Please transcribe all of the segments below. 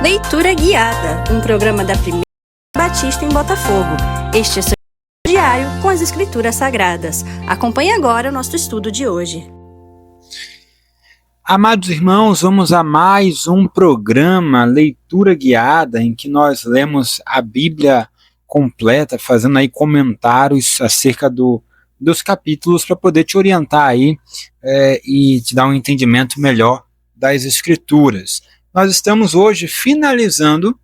Leitura Guiada, um programa da Primeira Batista em Botafogo. Este é seu diário com as Escrituras Sagradas. Acompanhe agora o nosso estudo de hoje. Amados irmãos, vamos a mais um programa Leitura Guiada, em que nós lemos a Bíblia completa, fazendo aí comentários acerca dos capítulos para poder te orientar aí e te dar um entendimento melhor das Escrituras. Nós estamos hoje finalizando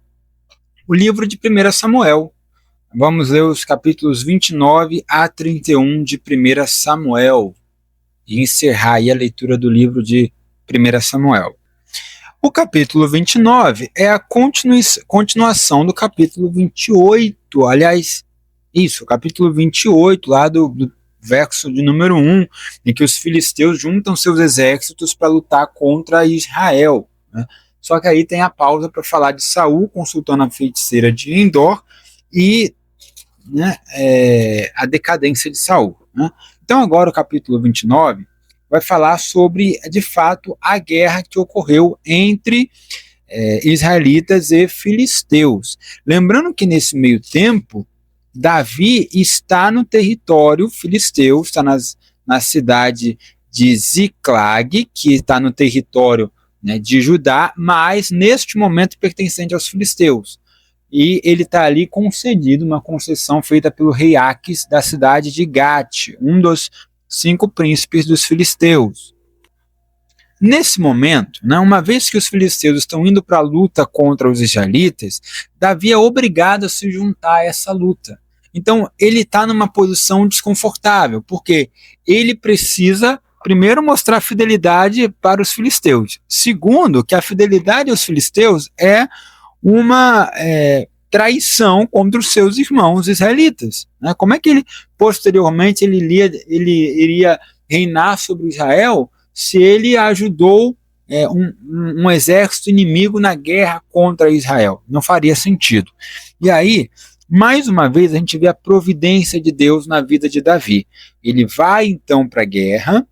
o livro de 1 Samuel. Vamos ler os capítulos 29 a 31 de 1 Samuel e encerrar aí a leitura do livro de 1 Samuel. O capítulo 29 é a continuação do capítulo 28, aliás, o capítulo 28, lá do verso de número 1, em que os filisteus juntam seus exércitos para lutar contra Israel, né? Só que aí tem a pausa para falar de Saul consultando a feiticeira de Endor e a decadência de Saul, né? Então agora o capítulo 29 vai falar sobre, de fato, a guerra que ocorreu entre israelitas e filisteus. Lembrando que nesse meio tempo, Davi está no território filisteu, está na cidade de Ziclag, que está no território de Judá, mas neste momento pertencente aos filisteus. E ele está ali concedido uma concessão feita pelo rei Aques da cidade de Gate, um dos 5 príncipes dos filisteus. Nesse momento, uma vez que os filisteus estão indo para a luta contra os israelitas, Davi é obrigado a se juntar a essa luta. Então ele está numa posição desconfortável, porque ele precisa primeiro mostrar fidelidade para os filisteus. Segundo, que a fidelidade aos filisteus é uma traição contra os seus irmãos israelitas. Como é que ele, posteriormente, ele iria reinar sobre Israel se ele ajudou um exército inimigo na guerra contra Israel? Não faria sentido. E aí, mais uma vez, a gente vê a providência de Deus na vida de Davi. Ele vai, então, para a guerra,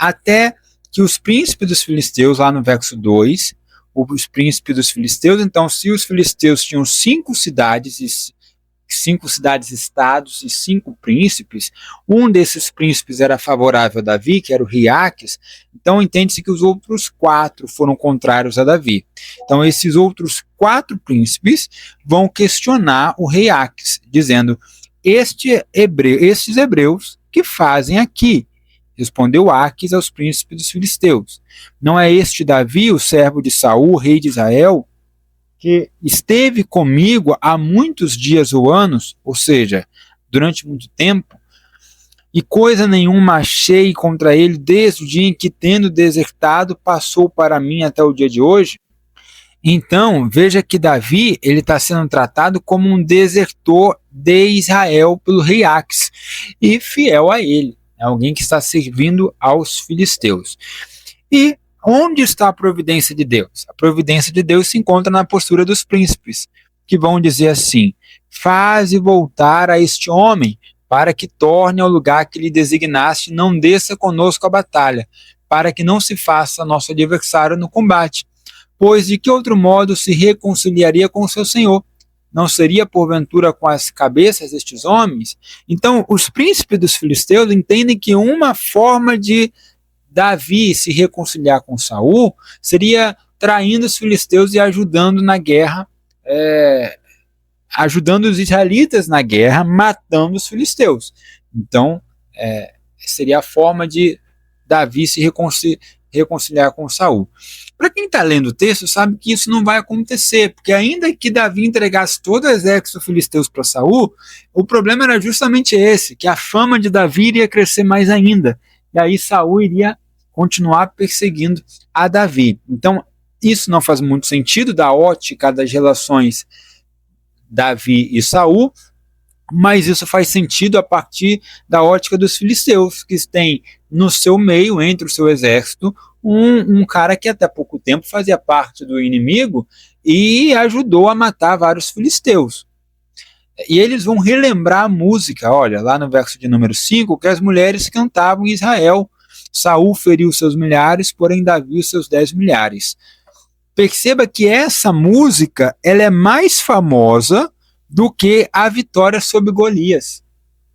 até que os príncipes dos filisteus, lá no verso 2, os príncipes dos filisteus, então, se os filisteus tinham 5 cidades, 5 cidades-estados e 5 príncipes, um desses príncipes era favorável a Davi, que era o rei Aques, então entende-se que os outros 4 foram contrários a Davi. Então esses outros 4 príncipes vão questionar o rei Aques, dizendo: estes hebreus que fazem aqui? Respondeu Aques aos príncipes dos filisteus: não é este Davi, o servo de Saul, rei de Israel, que esteve comigo há muitos dias ou anos, ou seja, durante muito tempo, e coisa nenhuma achei contra ele desde o dia em que, tendo desertado, passou para mim até o dia de hoje? Então, veja que Davi está sendo tratado como um desertor de Israel pelo rei Aques, e fiel a ele, alguém que está servindo aos filisteus. E onde está a providência de Deus? A providência de Deus se encontra na postura dos príncipes, que vão dizer assim: faze voltar a este homem, para que torne ao lugar que lhe designaste, não desça conosco a batalha, para que não se faça nosso adversário no combate. Pois de que outro modo se reconciliaria com o seu senhor? Não seria porventura com as cabeças destes homens? Então os príncipes dos filisteus entendem que uma forma de Davi se reconciliar com Saul seria traindo os filisteus e ajudando na guerra, ajudando os israelitas na guerra, matando os filisteus. Então seria a forma de Davi se reconciliar com Saul. Para quem está lendo o texto, sabe que isso não vai acontecer, porque ainda que Davi entregasse todo o exército filisteus para Saul, o problema era justamente esse, que a fama de Davi iria crescer mais ainda, e aí Saul iria continuar perseguindo a Davi. Então, isso não faz muito sentido da ótica das relações Davi e Saul, mas isso faz sentido a partir da ótica dos filisteus, que têm no seu meio, entre o seu exército, um cara que até pouco tempo fazia parte do inimigo e ajudou a matar vários filisteus. E eles vão relembrar a música, olha, lá no verso de número 5, que as mulheres cantavam em Israel: Saul feriu seus milhares, porém Davi os seus 10 milhares. Perceba que essa música ela é mais famosa do que a vitória sobre Golias.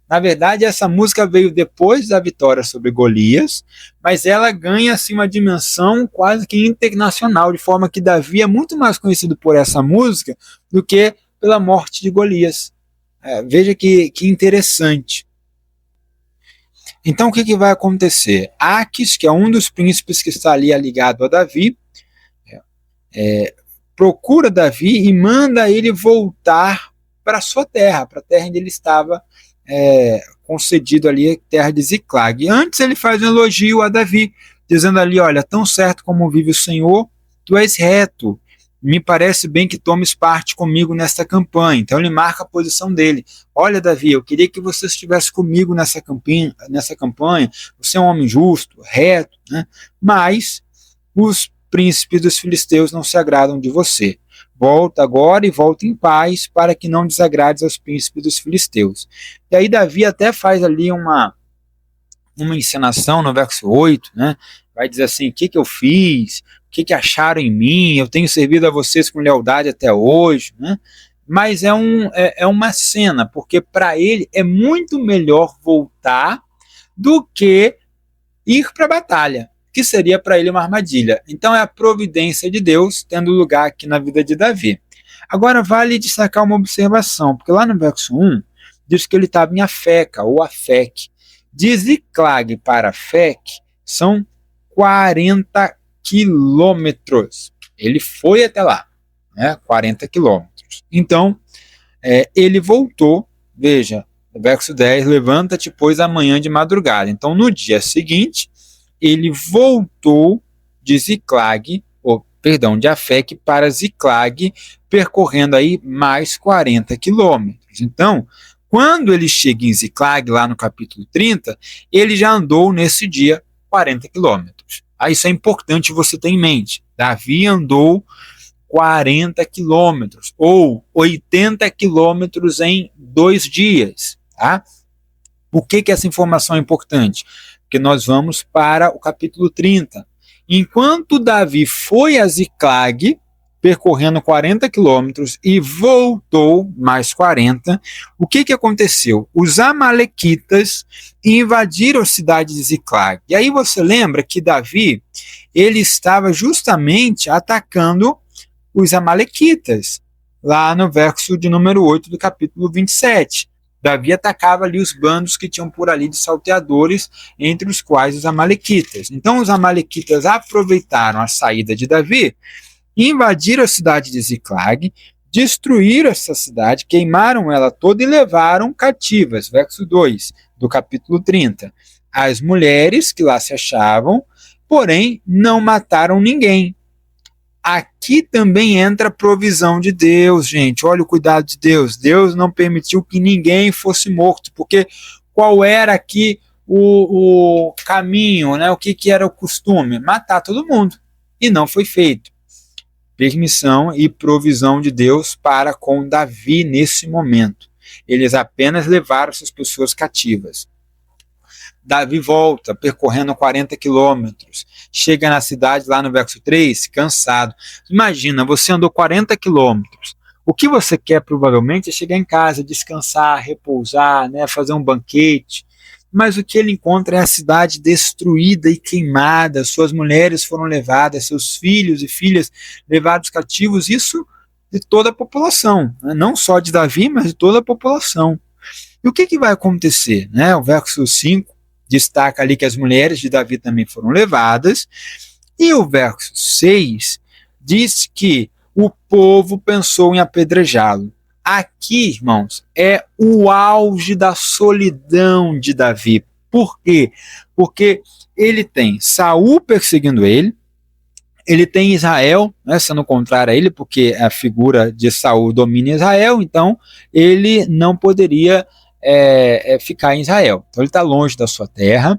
Na verdade, essa música veio depois da vitória sobre Golias, mas ela ganha assim, uma dimensão quase que internacional, de forma que Davi é muito mais conhecido por essa música do que pela morte de Golias. Veja que interessante. Então, o que vai acontecer? Aques, que é um dos príncipes que está ali ligado a Davi, procura Davi e manda ele voltar para sua terra, para a terra onde ele estava concedido ali, terra de Ziclag. Antes ele faz um elogio a Davi, dizendo ali, olha, tão certo como vive o Senhor, tu és reto, me parece bem que tomes parte comigo nesta campanha. Então ele marca a posição dele. Olha, Davi, eu queria que você estivesse comigo nessa campanha, você é um homem justo, reto, né? Mas os príncipes dos filisteus não se agradam de você. Volta agora e volta em paz, para que não desagrades aos príncipes dos filisteus. E aí Davi até faz ali uma encenação no verso 8, né? Vai dizer assim, o que eu fiz? O que acharam em mim? Eu tenho servido a vocês com lealdade até hoje, né? Mas é uma cena, porque para ele é muito melhor voltar do que ir para a batalha, que seria para ele uma armadilha. Então é a providência de Deus tendo lugar aqui na vida de Davi. Agora vale destacar uma observação, porque lá no verso 1 diz que ele estava em Afeca, ou Afec. De Ziclag para Afec são 40 quilômetros. Ele foi até lá, né? 40 quilômetros. Então, ele voltou, veja, verso 10, levanta-te, pois, amanhã de madrugada. Então, no dia seguinte, ele voltou de de Afec para Ziclag, percorrendo aí mais 40 quilômetros. Então, quando ele chega em Ziclag, lá no capítulo 30, ele já andou nesse dia 40 quilômetros. Isso é importante você ter em mente. Davi andou 40 quilômetros, ou 80 quilômetros em 2 dias. Tá? Por que essa informação é importante? Porque nós vamos para o capítulo 30. Enquanto Davi foi a Ziclag, percorrendo 40 quilômetros e voltou mais 40, o que aconteceu? Os amalequitas invadiram a cidade de Ziclag. E aí você lembra que Davi ele estava justamente atacando os amalequitas, lá no verso de número 8 do capítulo 27. Davi atacava ali os bandos que tinham por ali de salteadores, entre os quais os amalequitas. Então os amalequitas aproveitaram a saída de Davi, invadiram a cidade de Ziclag, destruíram essa cidade, queimaram ela toda e levaram cativas, verso 2 do capítulo 30, as mulheres que lá se achavam, porém não mataram ninguém. Aqui também entra a provisão de Deus, gente. Olha o cuidado de Deus. Deus não permitiu que ninguém fosse morto, porque qual era aqui o caminho, né? O que era o costume? Matar todo mundo. E não foi feito. Permissão e provisão de Deus para com Davi nesse momento. Eles apenas levaram essas pessoas cativas. Davi volta, percorrendo 40 quilômetros. Chega na cidade, lá no verso 3, cansado. Imagina, você andou 40 quilômetros. O que você quer, provavelmente, é chegar em casa, descansar, repousar, né, fazer um banquete. Mas o que ele encontra é a cidade destruída e queimada. Suas mulheres foram levadas, seus filhos e filhas levados cativos. Isso de toda a população, né? Não só de Davi, mas de toda a população. E o que vai acontecer? Né? O verso 5 destaca ali que as mulheres de Davi também foram levadas, e o verso 6 diz que o povo pensou em apedrejá-lo. Aqui, irmãos, é o auge da solidão de Davi. Por quê? Porque ele tem Saul perseguindo ele tem Israel, né, sendo contrário a ele, porque a figura de Saul domina Israel, então ele não poderia ficar em Israel. Então ele está longe da sua terra.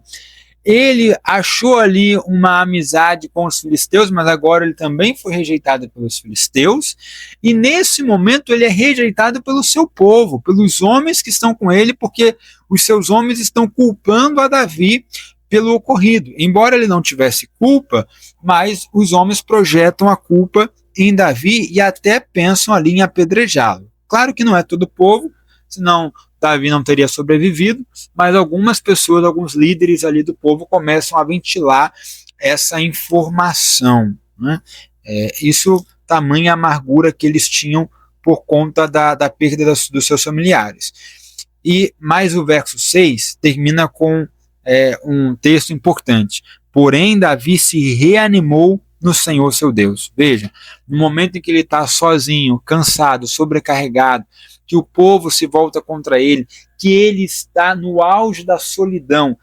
Ele achou ali uma amizade com os filisteus, mas agora ele também foi rejeitado pelos filisteus, e nesse momento ele é rejeitado pelo seu povo, pelos homens que estão com ele, porque os seus homens estão culpando a Davi pelo ocorrido. Embora ele não tivesse culpa, mas os homens projetam a culpa em Davi e até pensam ali em apedrejá-lo. Claro que não é todo o povo, senão Davi não teria sobrevivido, mas algumas pessoas, alguns líderes ali do povo começam a ventilar essa informação, né? Isso, tamanha amargura que eles tinham por conta da perda dos seus familiares. E mais o verso 6 termina com um texto importante. Porém, Davi se reanimou no Senhor seu Deus. Veja, no momento em que ele está sozinho, cansado, sobrecarregado, que o povo se volta contra ele, que ele está no auge da solidão,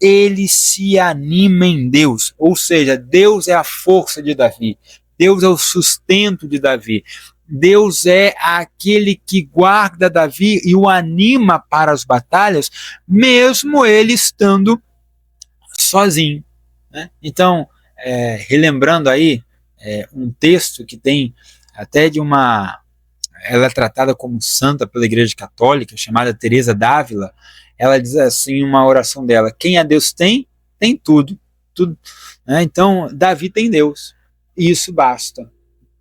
ele se anima em Deus. Ou seja, Deus é a força de Davi, Deus é o sustento de Davi, Deus é aquele que guarda Davi e o anima para as batalhas, mesmo ele estando sozinho, né? Então, relembrando aí um texto que tem até ela é tratada como santa pela Igreja Católica, chamada Teresa d'Ávila. Ela diz assim, uma oração dela: quem a Deus tem, tem tudo, tudo, né? Então, Davi tem Deus, e isso basta.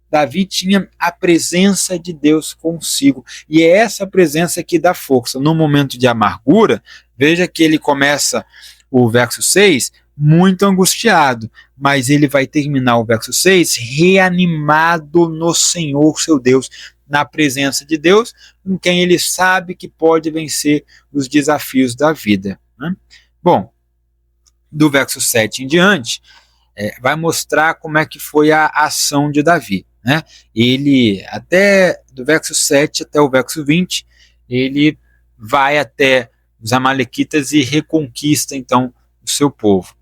Davi tinha a presença de Deus consigo, e é essa presença que dá força. No momento de amargura, veja que ele começa o verso 6 muito angustiado, mas ele vai terminar o verso 6 reanimado no Senhor seu Deus, na presença de Deus, com quem ele sabe que pode vencer os desafios da vida, né? Bom, do verso 7 em diante, vai mostrar como é que foi a ação de Davi, né? Ele, até do verso 7 até o verso 20, ele vai até os amalequitas e reconquista então o seu povo.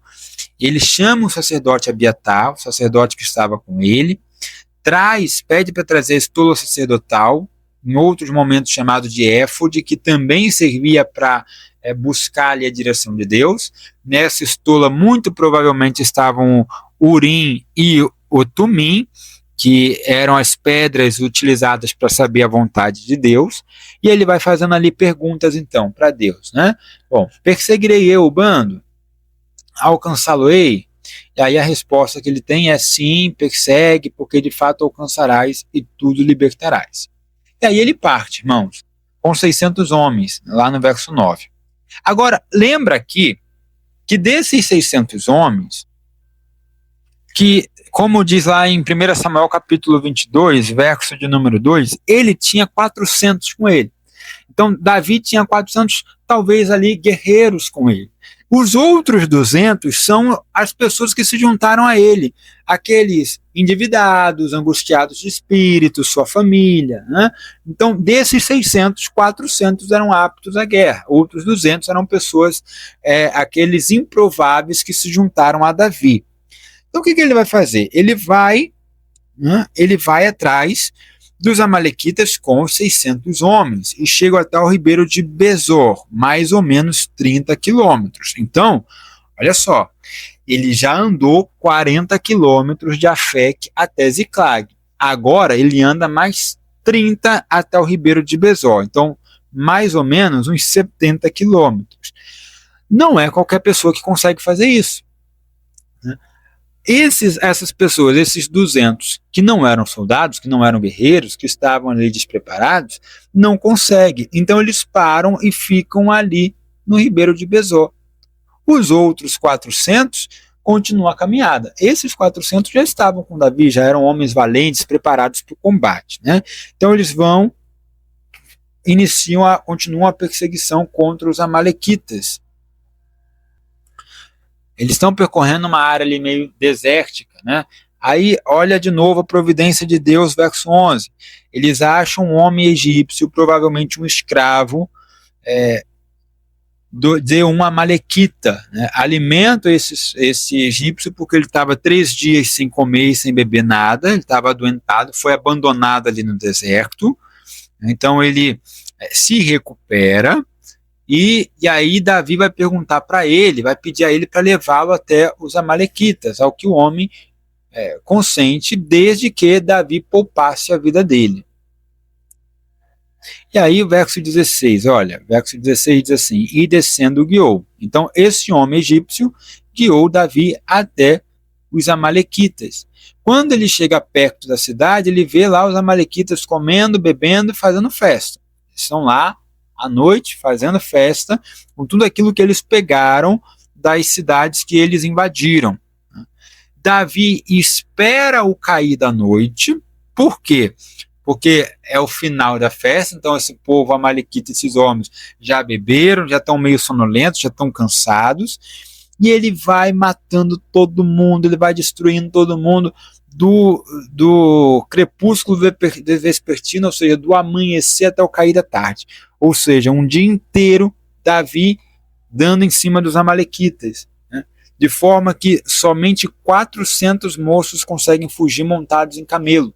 Ele chama o sacerdote Abiatar, o sacerdote que estava com ele, pede para trazer a estola sacerdotal, em outros momentos chamado de éfode, que também servia para buscar ali a direção de Deus. Nessa estola muito provavelmente estavam o Urim e o Tumim, que eram as pedras utilizadas para saber a vontade de Deus, e ele vai fazendo ali perguntas então para Deus, né? Bom, perseguirei eu o bando? Alcançá-lo-ei? E aí a resposta que ele tem é sim, persegue, porque de fato alcançarás e tudo libertarás. E aí ele parte, irmãos, com 600 homens, lá no verso 9. Agora, lembra aqui que desses 600 homens, que, como diz lá em 1 Samuel capítulo 22, verso de número 2, ele tinha 400 com ele. Então, Davi tinha 400, talvez ali, guerreiros com ele. Os outros 200 são as pessoas que se juntaram a ele, aqueles endividados, angustiados de espírito, sua família, né? Então, desses 600, 400 eram aptos à guerra, outros 200 eram pessoas, aqueles improváveis que se juntaram a Davi. Então, o que ele vai fazer? Ele vai atrás dos amalequitas com os 600 homens e chega até o ribeiro de Besor, mais ou menos 30 quilômetros. Então, olha só, ele já andou 40 quilômetros de Afec até Ziclag. Agora ele anda mais 30 até o ribeiro de Besor. Então, mais ou menos uns 70 quilômetros. Não é qualquer pessoa que consegue fazer isso, né? Essas pessoas, esses 200, que não eram soldados, que não eram guerreiros, que estavam ali despreparados, não conseguem. Então eles param e ficam ali no ribeiro de Besor. Os outros 400 continuam a caminhada. Esses 400 já estavam com Davi, já eram homens valentes, preparados para o combate, né? Então eles continuam a perseguição contra os amalequitas. Eles estão percorrendo uma área ali meio desértica, né? Aí, olha de novo a providência de Deus, verso 11. Eles acham um homem egípcio, provavelmente um escravo, de um amalequita, né? Alimentam esse egípcio porque ele estava 3 dias sem comer e sem beber nada, ele estava adoentado, foi abandonado ali no deserto. Então ele se recupera. E aí Davi vai perguntar para ele, vai pedir a ele para levá-lo até os amalequitas, ao que o homem consente, desde que Davi poupasse a vida dele. E aí o verso 16, olha, verso 16 diz assim, e descendo guiou. Então esse homem egípcio guiou Davi até os amalequitas. Quando ele chega perto da cidade, ele vê lá os amalequitas comendo, bebendo, fazendo festa. Eles estão lá à noite fazendo festa com tudo aquilo que eles pegaram das cidades que eles invadiram. Davi espera o cair da noite. Por quê? Porque é o final da festa, então esse povo amalequita, esses homens já beberam, já estão meio sonolentos, já estão cansados, e ele vai matando todo mundo, ele vai destruindo todo mundo do crepúsculo vespertino, ou seja, do amanhecer até o cair da tarde. Ou seja, um dia inteiro Davi dando em cima dos amalequitas, né? De forma que somente 400 moços conseguem fugir montados em camelo.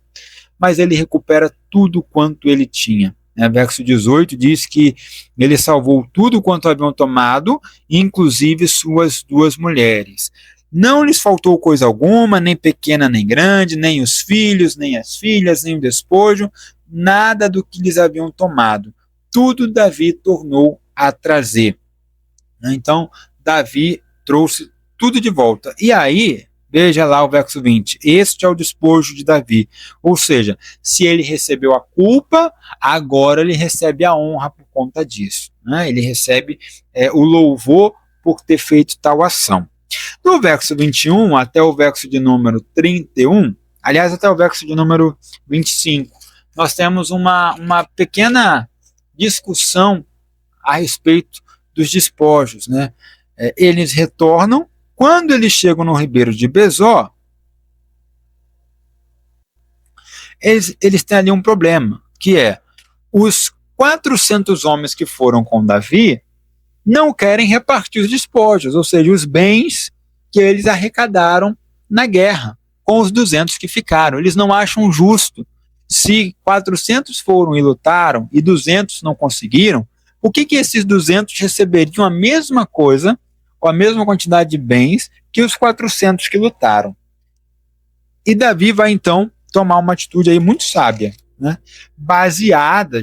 Mas ele recupera tudo quanto ele tinha. Verso 18 diz que ele salvou tudo quanto haviam tomado, inclusive suas 2 mulheres. Não lhes faltou coisa alguma, nem pequena nem grande, nem os filhos, nem as filhas, nem o despojo, nada do que lhes haviam tomado. Tudo Davi tornou a trazer. Então, Davi trouxe tudo de volta. E aí, veja lá o verso 20, este é o despojo de Davi, ou seja, se ele recebeu a culpa, agora ele recebe a honra por conta disso, né? Ele recebe o louvor por ter feito tal ação. Do verso 21 até o verso de número 31, aliás, até o verso de número 25, nós temos uma pequena discussão a respeito dos despojos, né? Eles retornam. Quando eles chegam no ribeiro de Besor, eles têm ali um problema, que é os 400 homens que foram com Davi não querem repartir os despojos, ou seja, os bens que eles arrecadaram na guerra, com os 200 que ficaram. Eles não acham justo. Se 400 foram e lutaram e 200 não conseguiram, por que esses 200 receberiam a mesma coisa, ou a mesma quantidade de bens que os 400 que lutaram? E Davi vai então tomar uma atitude aí muito sábia, né? Baseada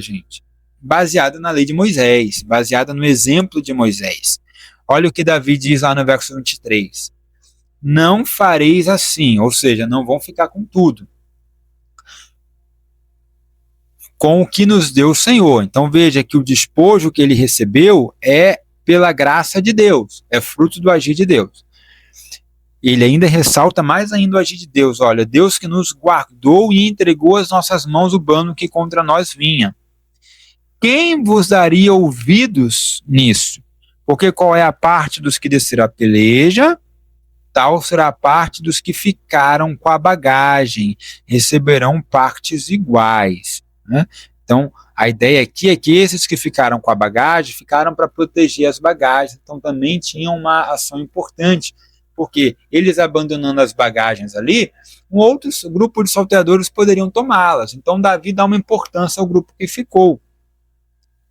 na lei de Moisés, baseada no exemplo de Moisés. Olha o que Davi diz lá no verso 23. Não fareis assim, ou seja, não vão ficar com tudo, com o que nos deu o Senhor. Então veja que o despojo que ele recebeu é pela graça de Deus, é fruto do agir de Deus. Ele ainda ressalta mais ainda o agir de Deus. Olha, Deus que nos guardou e entregou às nossas mãos o bando que contra nós vinha. Quem vos daria ouvidos nisso? Porque qual é a parte dos que desceram a peleja, tal será a parte dos que ficaram com a bagagem, receberão partes iguais, né? Então, a ideia aqui é que esses que ficaram com a bagagem, ficaram para proteger as bagagens, então também tinham uma ação importante, porque eles abandonando as bagagens ali, um outro grupo de salteadores poderiam tomá-las. Então, Davi dá uma importância ao grupo que ficou.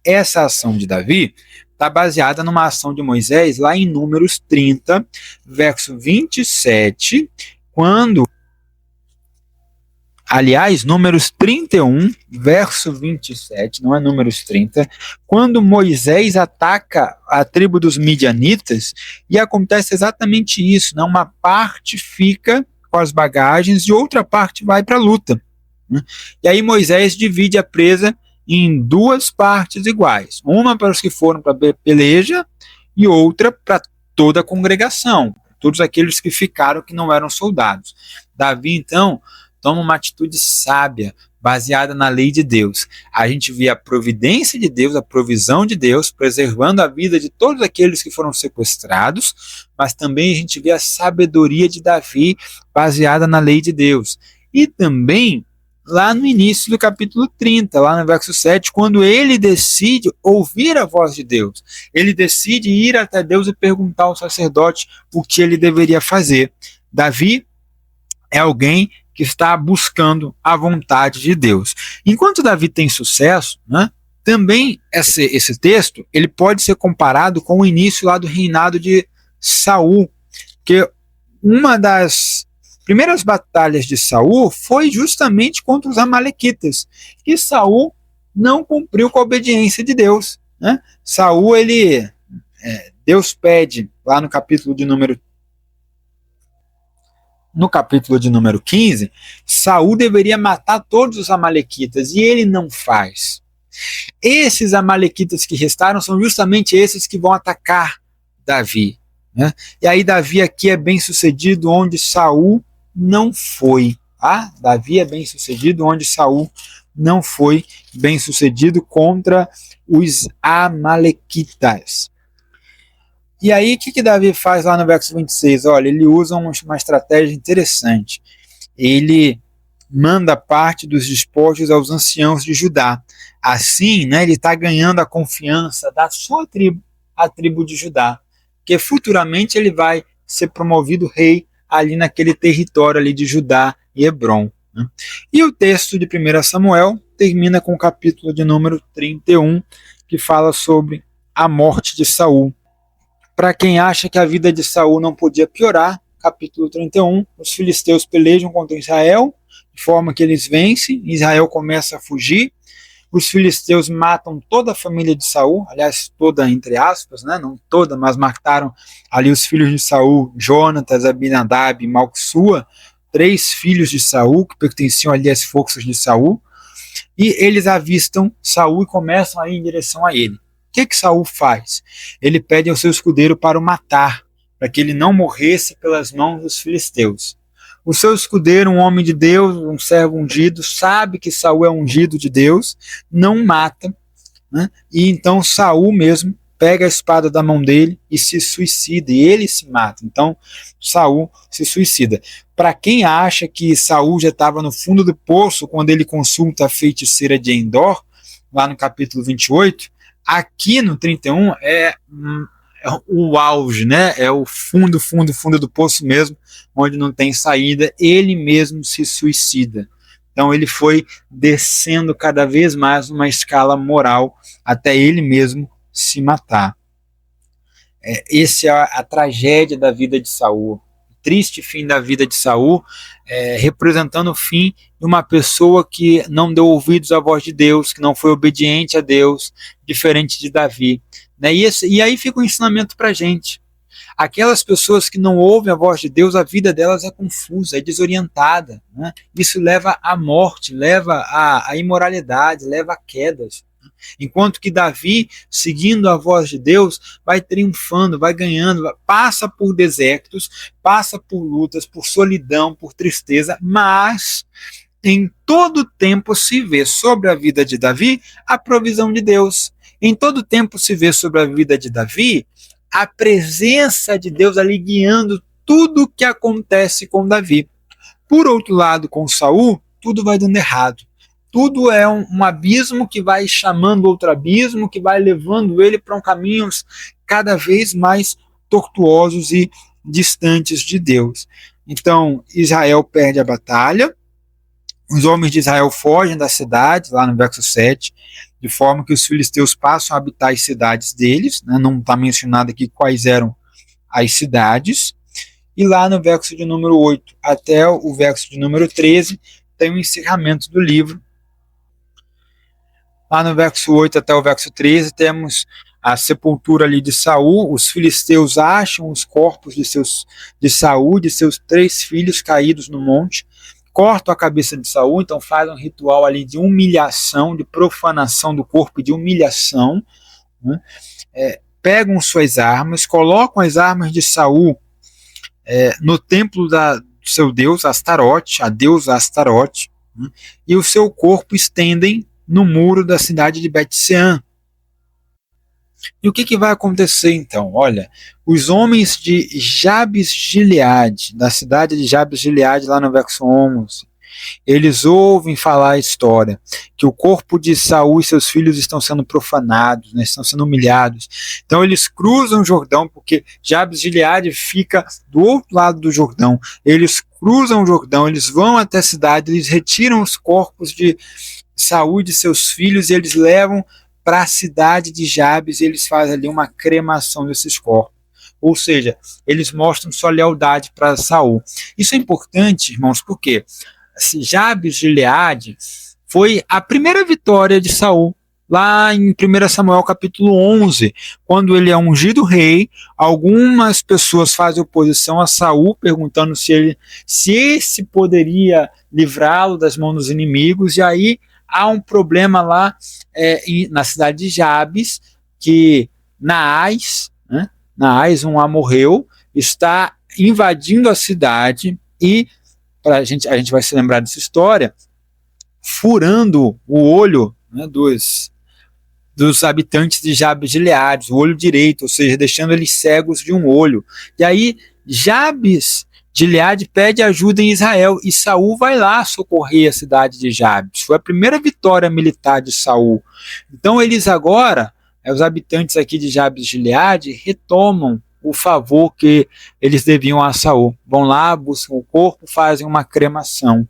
Essa ação de Davi está baseada numa ação de Moisés lá em Números 30, verso 27, quando... Aliás, Números 31, verso 27, não é Números 30, quando Moisés ataca a tribo dos midianitas, e acontece exatamente isso, né? Uma parte fica com as bagagens e outra parte vai para a luta, né? E aí Moisés divide a presa em 2 partes iguais, uma para os que foram para a peleja e outra para toda a congregação, todos aqueles que ficaram que não eram soldados. Davi, então, toma uma atitude sábia, baseada na lei de Deus. A gente vê a providência de Deus, a provisão de Deus, preservando a vida de todos aqueles que foram sequestrados, mas também a gente vê a sabedoria de Davi, baseada na lei de Deus. E também, lá no início do capítulo 30, lá no verso 7, quando ele decide ouvir a voz de Deus, ele decide ir até Deus e perguntar ao sacerdote o que ele deveria fazer. Davi é alguém que está buscando a vontade de Deus. Enquanto Davi tem sucesso, né, também esse texto ele pode ser comparado com o início lá do reinado de Saul, que uma das primeiras batalhas de Saul foi justamente contra os amalequitas, e Saul não cumpriu com a obediência de Deus, né? Saul, Deus pede lá no capítulo de número 15, Saul deveria matar todos os amalequitas e ele não faz. Esses amalequitas que restaram são justamente esses que vão atacar Davi, né? E aí Davi aqui é bem sucedido onde Saul não foi. Tá? Davi é bem sucedido onde Saul não foi bem sucedido contra os amalequitas. E aí, o que Davi faz lá no verso 26? Olha, ele usa uma estratégia interessante. Ele manda parte dos despojos aos anciãos de Judá. Assim, né, ele está ganhando a confiança da sua tribo, a tribo de Judá. Porque futuramente ele vai ser promovido rei ali naquele território ali de Judá e Hebrom. Né? E o texto de 1 Samuel termina com o capítulo de número 31, que fala sobre a morte de Saul. Para quem acha que a vida de Saul não podia piorar, capítulo 31, os filisteus pelejam contra Israel, de forma que eles vencem, Israel começa a fugir, os filisteus matam toda a família de Saul, aliás, toda entre aspas, né? Não toda, mas mataram ali os filhos de Saul, Jonatas, Abinadab e Malquissua, 3 filhos de Saul, que pertenciam ali às forças de Saul, e eles avistam Saul e começam a ir em direção a ele. O que Saul faz? Ele pede ao seu escudeiro para o matar, para que ele não morresse pelas mãos dos filisteus. O seu escudeiro, um homem de Deus, um servo ungido, sabe que Saul é ungido de Deus, não mata, né? E então Saul mesmo pega a espada da mão dele e se suicida, e ele se mata. Então Saul se suicida. Para quem acha que Saul já estava no fundo do poço quando ele consulta a feiticeira de Endor, lá no capítulo 28, aqui no 31 é o auge, né? É o fundo do poço mesmo, onde não tem saída. Ele mesmo se suicida. Então ele foi descendo cada vez mais numa escala moral até ele mesmo se matar. Essa é a tragédia da vida de Saul. Triste fim da vida de Saul, representando o fim de uma pessoa que não deu ouvidos à voz de Deus, que não foi obediente a Deus, diferente de Davi. Né? E aí fica um ensinamento para a gente. Aquelas pessoas que não ouvem a voz de Deus, a vida delas é confusa, é desorientada. Né? Isso leva à morte, leva à imoralidade, leva a quedas. Enquanto que Davi, seguindo a voz de Deus, vai triunfando, vai ganhando, passa por desertos, passa por lutas, por solidão, por tristeza, mas em todo tempo se vê sobre a vida de Davi a provisão de Deus. Em todo tempo se vê sobre a vida de Davi a presença de Deus ali guiando tudo o que acontece com Davi. Por outro lado, com Saul, tudo vai dando errado. Tudo é um abismo que vai chamando outro abismo, que vai levando ele para caminhos cada vez mais tortuosos e distantes de Deus. Então, Israel perde a batalha, os homens de Israel fogem da cidade, lá no verso 7, de forma que os filisteus passam a habitar as cidades deles, né? Não está mencionado aqui quais eram as cidades, e lá no verso de número 8 até o verso de número 13, tem o encerramento do livro. Lá no verso 8 até o verso 13, temos a sepultura ali de Saul. Os filisteus acham os corpos de Saul, de seus 3 filhos caídos no monte, cortam a cabeça de Saul, então fazem um ritual ali de humilhação, de profanação do corpo, de humilhação, né? Pegam suas armas, colocam as armas de Saul no templo do seu deus Astarote, a deusa Astarote, né? E o seu corpo estendem no muro da cidade de Bet-Sean. E o que vai acontecer então? Olha, os homens de Jabes-Gileade, da cidade de Jabes-Gileade, lá no verso 11, eles ouvem falar a história, que o corpo de Saul e seus filhos estão sendo profanados, né, estão sendo humilhados. Então eles cruzam o Jordão, porque Jabes-Gileade fica do outro lado do Jordão. Eles cruzam o Jordão, eles vão até a cidade, eles retiram os corpos de Saul e de seus filhos e eles levam para a cidade de Jabes e eles fazem ali uma cremação desses corpos. Ou seja, eles mostram sua lealdade para Saul. Isso é importante, irmãos, porque Jabes-Gileade foi a primeira vitória de Saul, lá em 1 Samuel capítulo 11, quando ele é ungido rei. Algumas pessoas fazem oposição a Saul, perguntando se esse poderia livrá-lo das mãos dos inimigos, e aí há um problema lá na cidade de Jabes, que Naás, um amorreu, está invadindo a cidade e, a gente vai se lembrar dessa história, furando o olho, dos habitantes de Jabes de Gileade, o olho direito, ou seja, deixando eles cegos de um olho. E aí Jabes de Gileade pede ajuda em Israel, e Saul vai lá socorrer a cidade de Jabes. Foi a primeira vitória militar de Saul. Então eles agora, os habitantes aqui de Jabes de Gileade, retomam o favor que eles deviam a Saul. Vão lá, buscam o corpo, fazem uma cremação.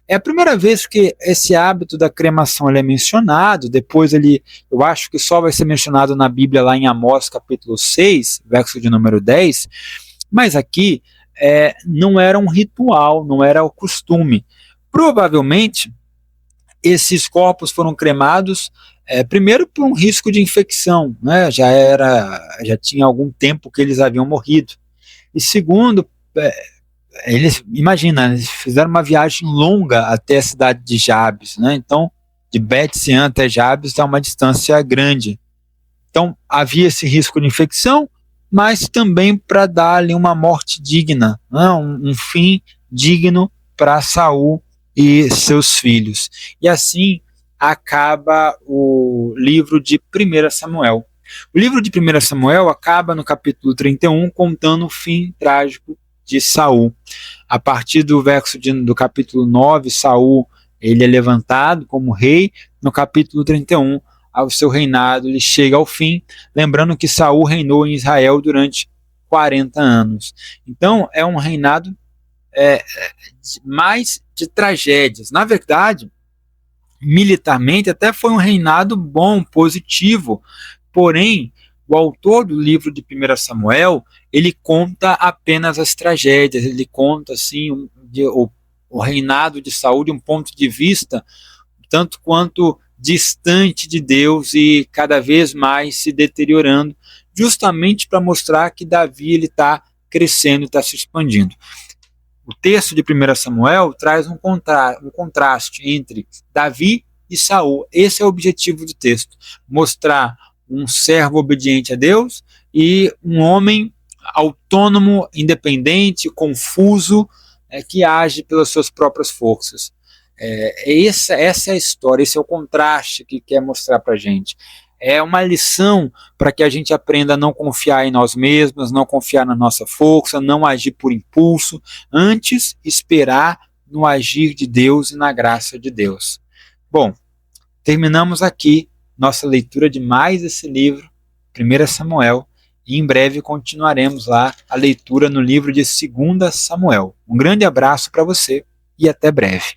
É a primeira vez que esse hábito da cremação ele é mencionado. Depois eu acho que só vai ser mencionado na Bíblia lá em Amós capítulo 6, verso de número 10, mas aqui não era um ritual, não era o costume. Provavelmente esses corpos foram cremados primeiro por um risco de infecção, né? Já tinha algum tempo que eles haviam morrido, e segundo, eles fizeram uma viagem longa até a cidade de Jabes, né? Então, de Bet-Sean até Jabes dá uma distância grande. Então, havia esse risco de infecção, mas também para dar ali uma morte digna, né? Um fim digno para Saul e seus filhos. E assim acaba o livro de 1 Samuel. O livro de 1 Samuel acaba no capítulo 31, contando o fim trágico de Saul. A partir do verso do capítulo 9, Saul ele é levantado como rei. No capítulo 31, o seu reinado ele chega ao fim, lembrando que Saul reinou em Israel durante 40 anos. Então é um reinado mais de tragédias. Na verdade, militarmente até foi um reinado bom, positivo, porém o autor do livro de 1 Samuel, ele conta apenas as tragédias, ele conta assim o reinado de Saul de um ponto de vista tanto quanto distante de Deus e cada vez mais se deteriorando, justamente para mostrar que Davi está crescendo, está se expandindo. O texto de 1 Samuel traz um contraste entre Davi e Saul. Esse é o objetivo do texto, mostrar um servo obediente a Deus e um homem autônomo, independente, confuso, que age pelas suas próprias forças. Essa é a história, esse é o contraste que quer mostrar para a gente. É uma lição para que a gente aprenda a não confiar em nós mesmos, não confiar na nossa força, não agir por impulso, antes esperar no agir de Deus e na graça de Deus. Bom, terminamos aqui nossa leitura de mais esse livro, 1 Samuel, e em breve continuaremos lá a leitura no livro de 2 Samuel. Um grande abraço para você e até breve.